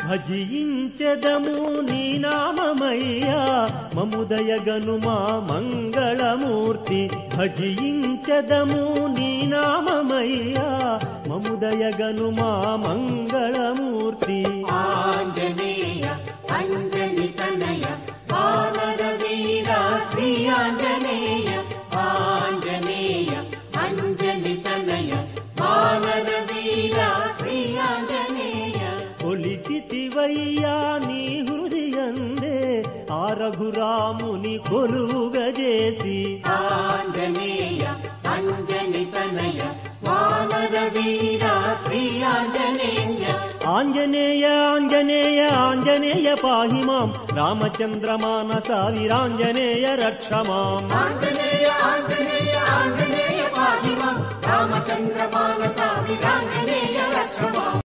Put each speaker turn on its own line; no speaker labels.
భజించెదము నీ నామమయ్యా మముదయగను మా మంగళమూర్తి. భజించెదము నీ నామమయ్యా మముదయగను మా మంగళమూర్తి.
ఆంజనేయ అంజని తనయ వానర వీర శ్రీ ఆంజనేయ. ఆంజనేయ అంజని తనయ వానర వీర శ్రీ ఆంజనేయ.
కొలిచితివయ్యా నీ హృదయందే ఆ రఘురాముని కొలువుగజేసి.
ఆంజనేయ అంజని తనయ వానర వీర శ్రీ ఆంజనేయ.
ఆంజనేయ ఆంజనేయ ఆంజనేయ పాహి మాం రామచంద్ర మానస వీరాంజనేయ రక్ష మాం.
ఆంజనేయ ఆంజనేయ ఆంజనేయ పాహి మాం రామచంద్ర మానస వీరాంజనేయ రక్ష